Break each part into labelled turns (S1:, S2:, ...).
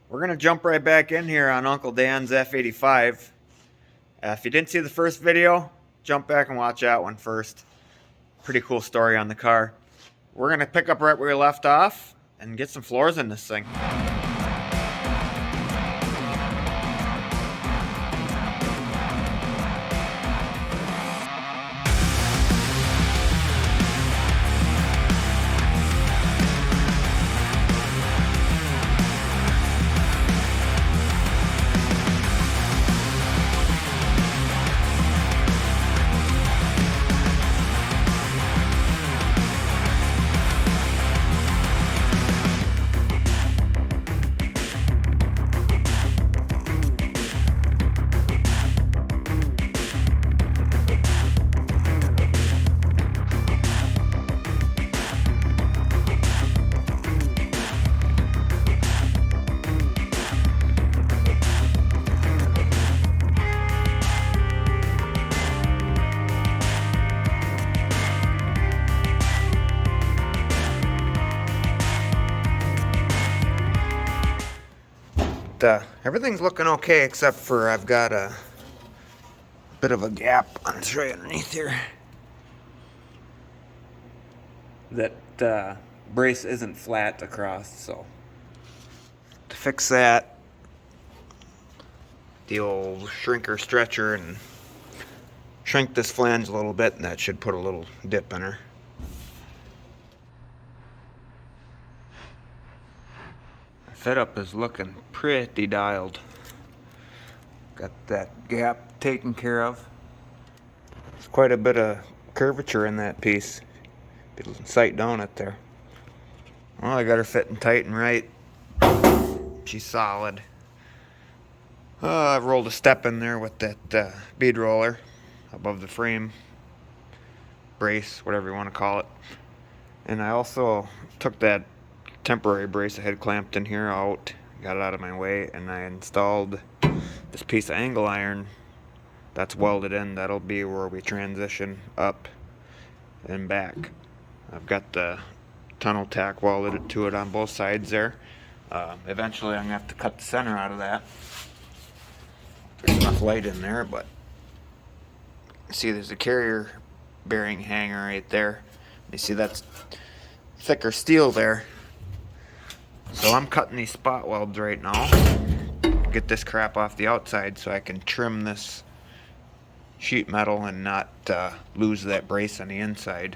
S1: We're going to jump right back in here on Uncle Dan's F85. If you didn't see the first video, jump back and watch that one first. Pretty cool story on the car. We're going to pick up right where we left off and get some floors in this thing. Everything's looking okay except for I've got a bit of a gap on the tray underneath here. That brace isn't flat across, so to fix that, the old shrinker stretcher and shrink this flange a little bit, and that should put a little dip in her. Fit up is looking pretty dialed. Got that gap taken care of. There's quite a bit of curvature in that piece. It'll sight down it there. Well, I got her fitting tight and right. She's solid. I've rolled a step in there with that bead roller above the frame, brace, whatever you want to call it. And I also took that temporary brace I had clamped in here out, got it out of my way, and I installed this piece of angle iron that's welded in. That'll be where we transition up and back. I've got the tunnel tack welded to it on both sides there. Eventually I'm going to have to cut the center out of that. There's enough light in there, but see there's a carrier bearing hanger right there. You see that's thicker steel there. So I'm cutting these spot welds right now. Get this crap off the outside so I can trim this sheet metal and not lose that brace on the inside.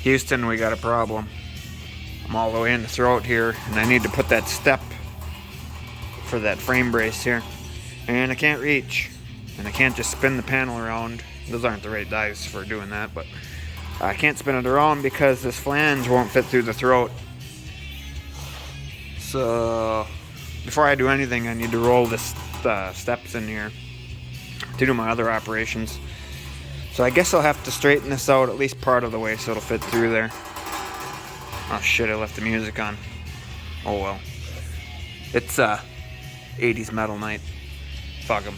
S1: Houston, we got a problem. I'm all the way in the throat here, and I need to put that step for that frame brace here. And I can't reach, and I can't just spin the panel around. Those aren't the right dies for doing that, but I can't spin it around because this flange won't fit through the throat. So before I do anything, I need to roll this steps in here to do my other operations. So I guess I'll have to straighten this out at least part of the way so it'll fit through there. Oh shit, I left the music on. Oh well. It's 80s metal night. Fuck 'em.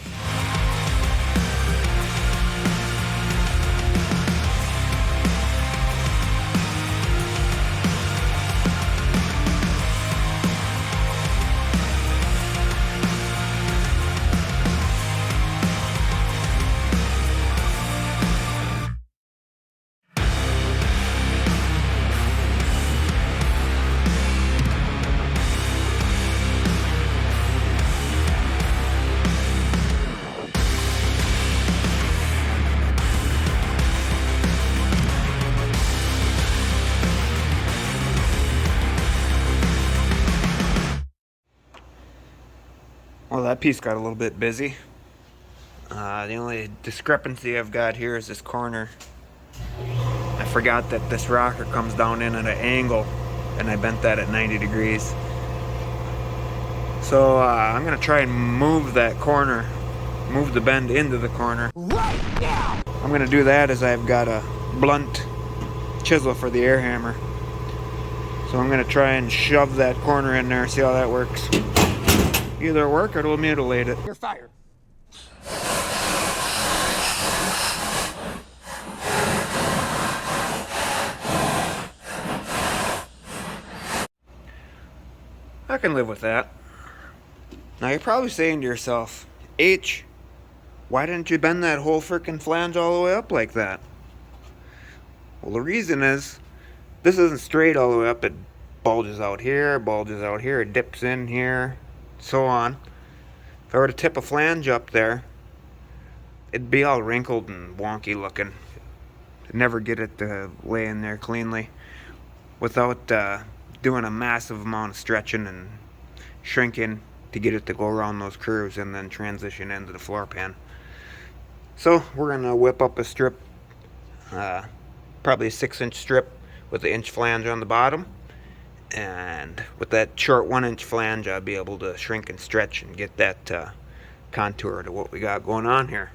S1: that piece got a little bit busy. The only discrepancy I've got here is this corner. I forgot that this rocker comes down in at an angle, and I bent that at 90 degrees. So I'm going to try and move that corner, move the bend into the corner. Right now! I'm going to do that as I've got a blunt chisel for the air hammer. So I'm going to try and shove that corner in there, see how that works. Either work or it'll mutilate it. You're fired. I can live with that. Now you're probably saying to yourself, H, why didn't you bend that whole frickin' flange all the way up like that? Well, the reason is, this isn't straight all the way up. It bulges out here, it dips in here, so on. If I were to tip a flange up there, it'd be all wrinkled and wonky looking. I'd never get it to lay in there cleanly without doing a massive amount of stretching and shrinking to get it to go around those curves and then transition into the floor pan. So we're going to whip up a strip, probably a 6-inch strip with an inch flange on the bottom. And with that short 1-inch flange, I'll be able to shrink and stretch and get that contour to what we got going on here.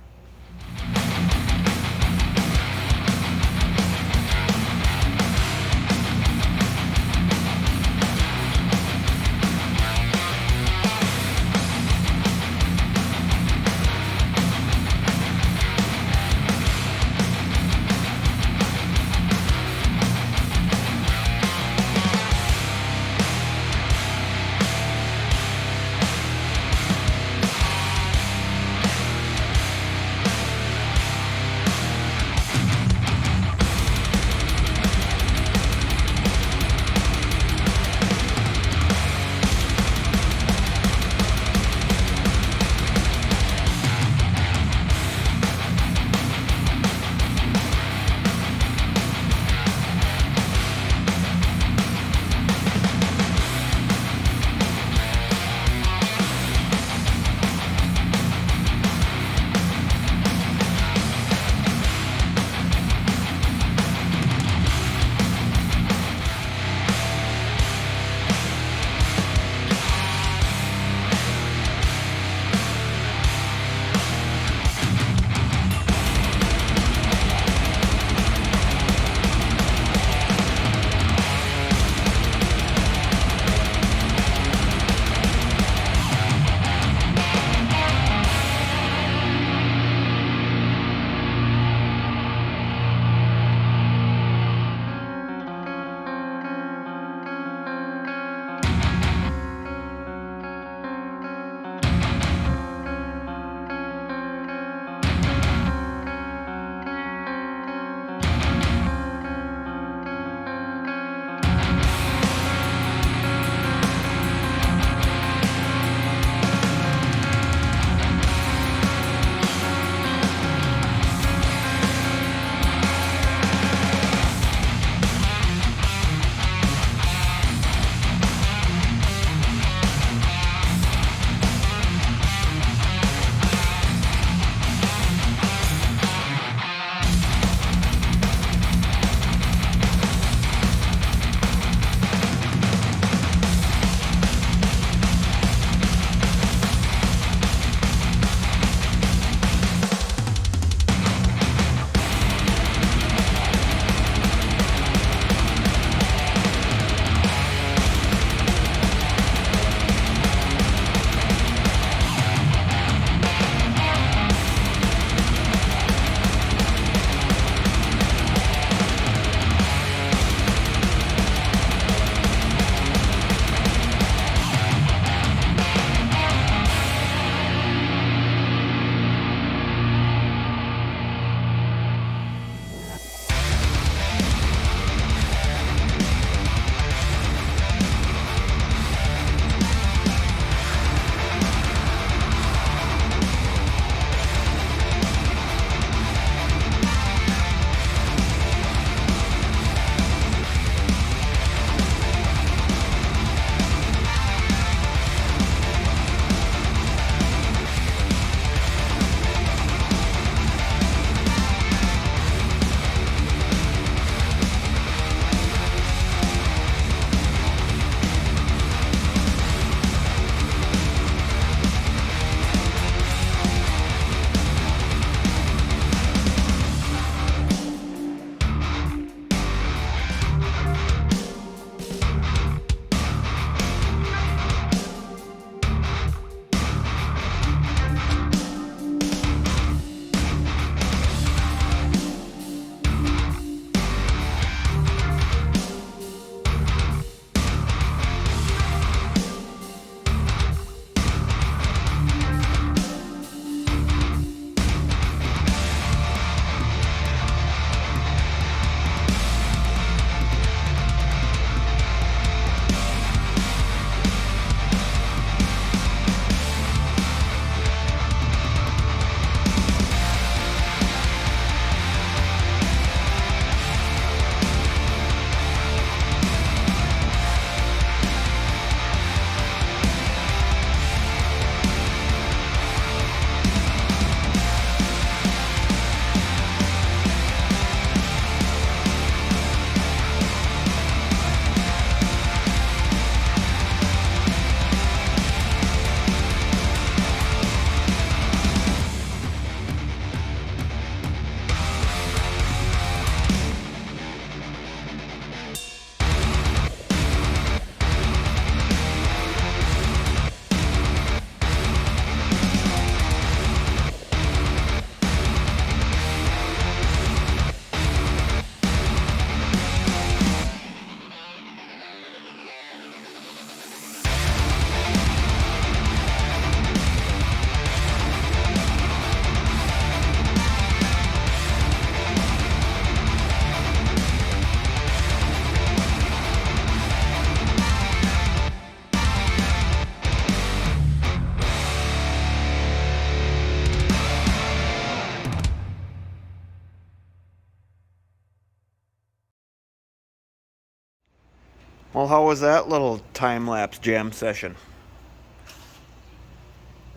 S1: Well, how was that little time-lapse jam session?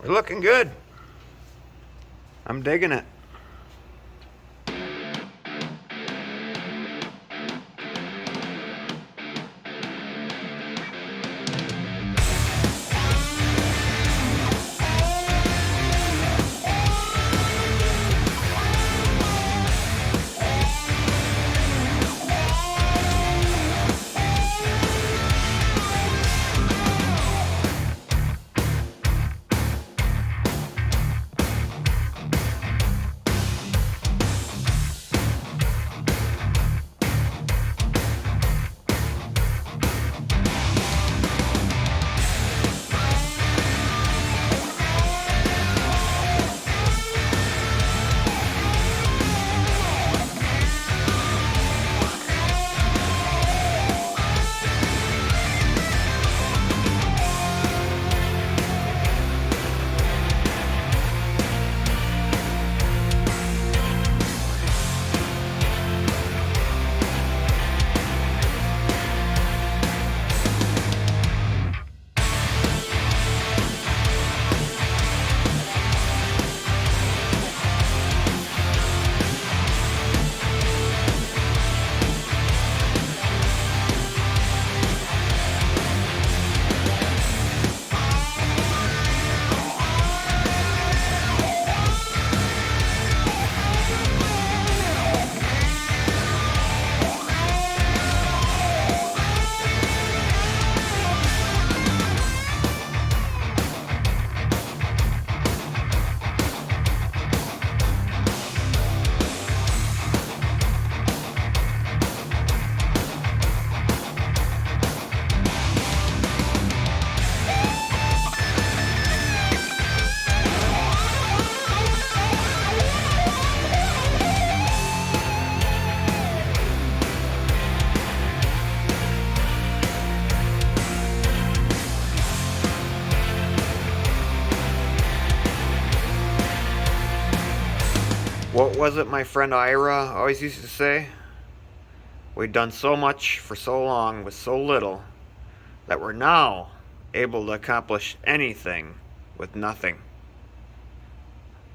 S1: We're looking good. I'm digging it. What was it my friend Ira always used to say? We'd done so much for so long with so little that we're now able to accomplish anything with nothing.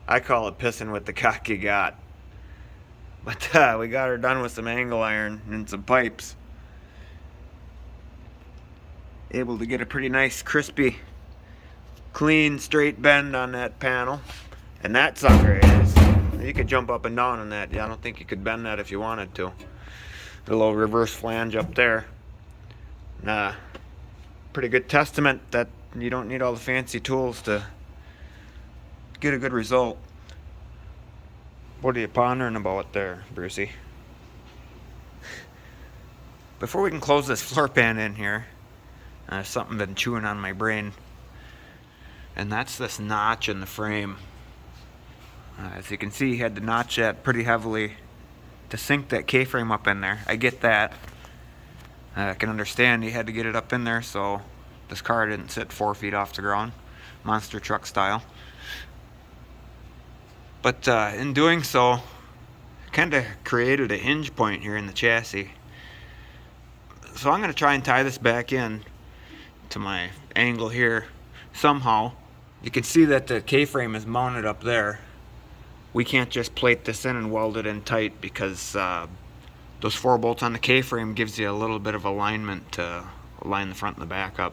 S1: I call it pissing with the cock you got. But we got her done with some angle iron and some pipes. Able to get a pretty nice, crispy, clean, straight bend on that panel. And that sucker is, you could jump up and down on that. Yeah, I don't think you could bend that if you wanted to. The little reverse flange up there. Pretty good testament that you don't need all the fancy tools to get a good result. What are you pondering about there, Brucey? Before we can close this floor pan in here, something been chewing on my brain, and that's this notch in the frame. As you can see, he had to notch that pretty heavily to sink that K-frame up in there. I get that. I can understand he had to get it up in there so this car didn't sit 4 feet off the ground, monster truck style. But in doing so, kind of created a hinge point here in the chassis. So I'm going to try and tie this back in to my angle here somehow. You can see that the K-frame is mounted up there. We can't just plate this in and weld it in tight because those 4 bolts on the K-frame gives you a little bit of alignment to line the front and the back up.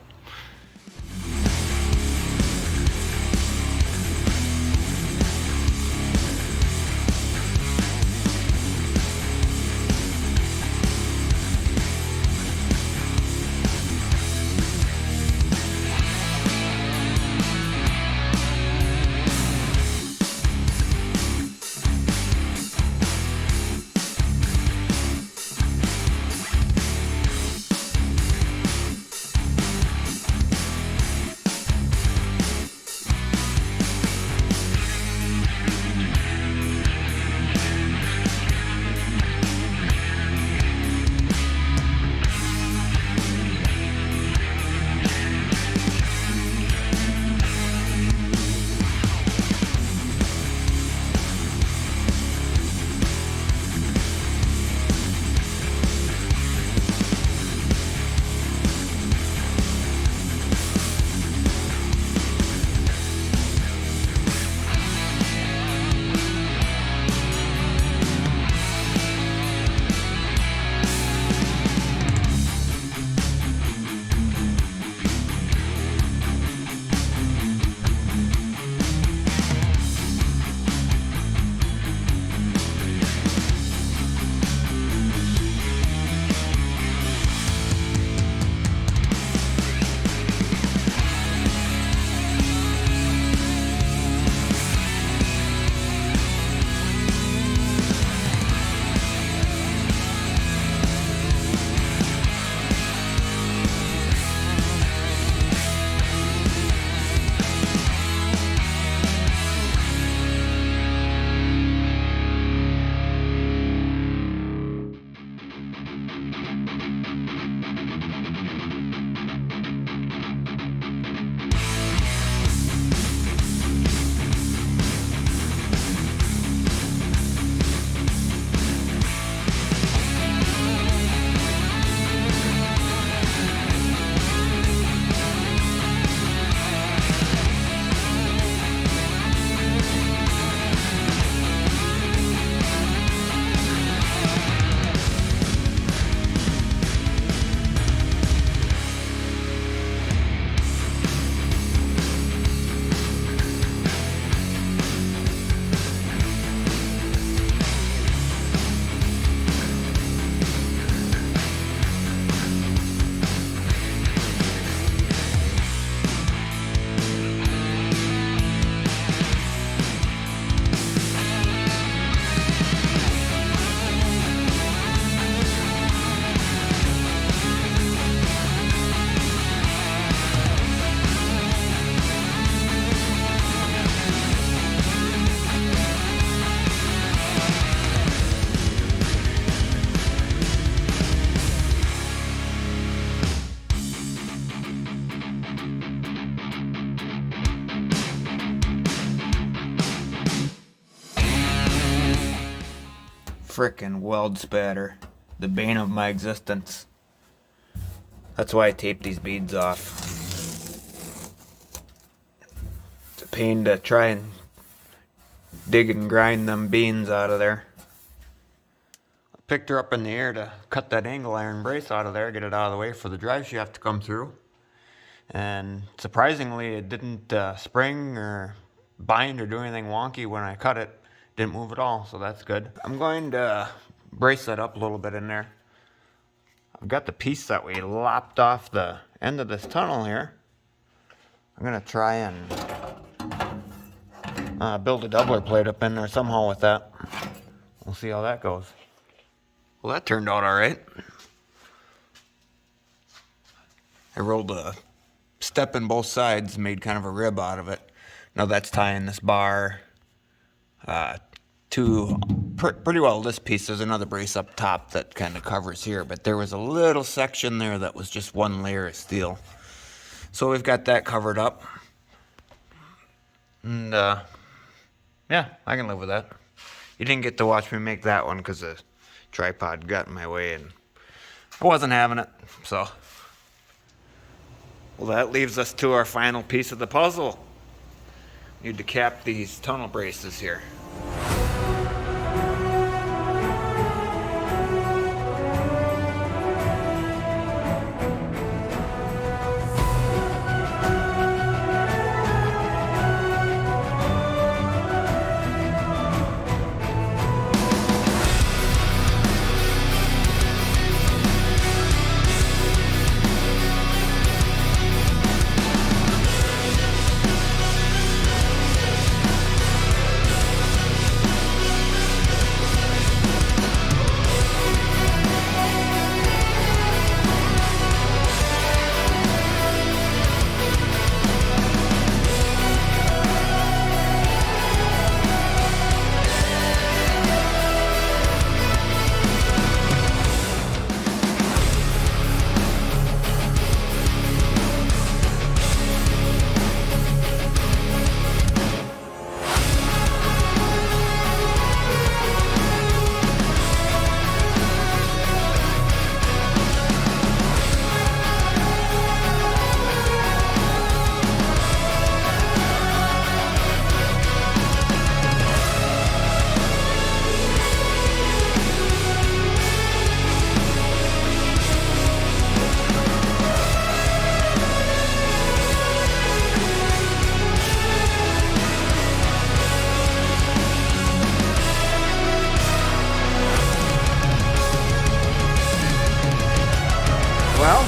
S1: Frickin' weld spatter. The bane of my existence. That's why I tape these beads off. It's a pain to try and dig and grind them beans out of there. I picked her up in the air to cut that angle iron brace out of there, get it out of the way for the drive shaft to come through. And surprisingly, it didn't spring or bind or do anything wonky when I cut it. Didn't move at all, so that's good. I'm going to brace that up a little bit in there. I've got the piece that we lopped off the end of this tunnel here. I'm gonna try and build a doubler plate up in there somehow with that. We'll see how that goes. Well, that turned out all right. I rolled a step in both sides, made kind of a rib out of it. Now that's tying this bar to pretty well this piece. There's another brace up top that kind of covers here, but there was a little section there that was just one layer of steel. So we've got that covered up. And yeah, I can live with that. You didn't get to watch me make that one because the tripod got in my way and I wasn't having it, so. Well, that leaves us to our final piece of the puzzle. Need to cap these tunnel braces here. Well,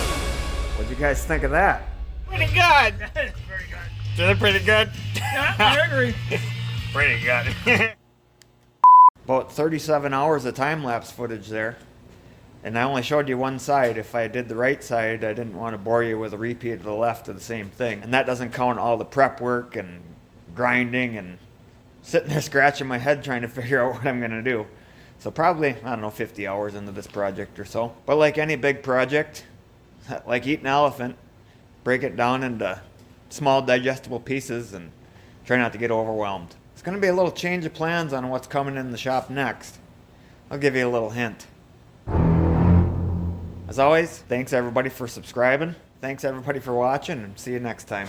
S1: what'd you guys think of that?
S2: Pretty good.
S3: That is very good.
S2: Is it pretty good?
S3: Yeah, I agree.
S2: Pretty good.
S1: About 37 hours of time-lapse footage there. And I only showed you one side. If I did the right side, I didn't want to bore you with a repeat of the left of the same thing. And that doesn't count all the prep work and grinding and sitting there scratching my head trying to figure out what I'm going to do. So probably, I don't know, 50 hours into this project or so. But like any big project, like eat an elephant, break it down into small digestible pieces and try not to get overwhelmed. It's going to be a little change of plans on what's coming in the shop next. I'll give you a little hint. As always, thanks everybody for subscribing. Thanks everybody for watching, and see you next time.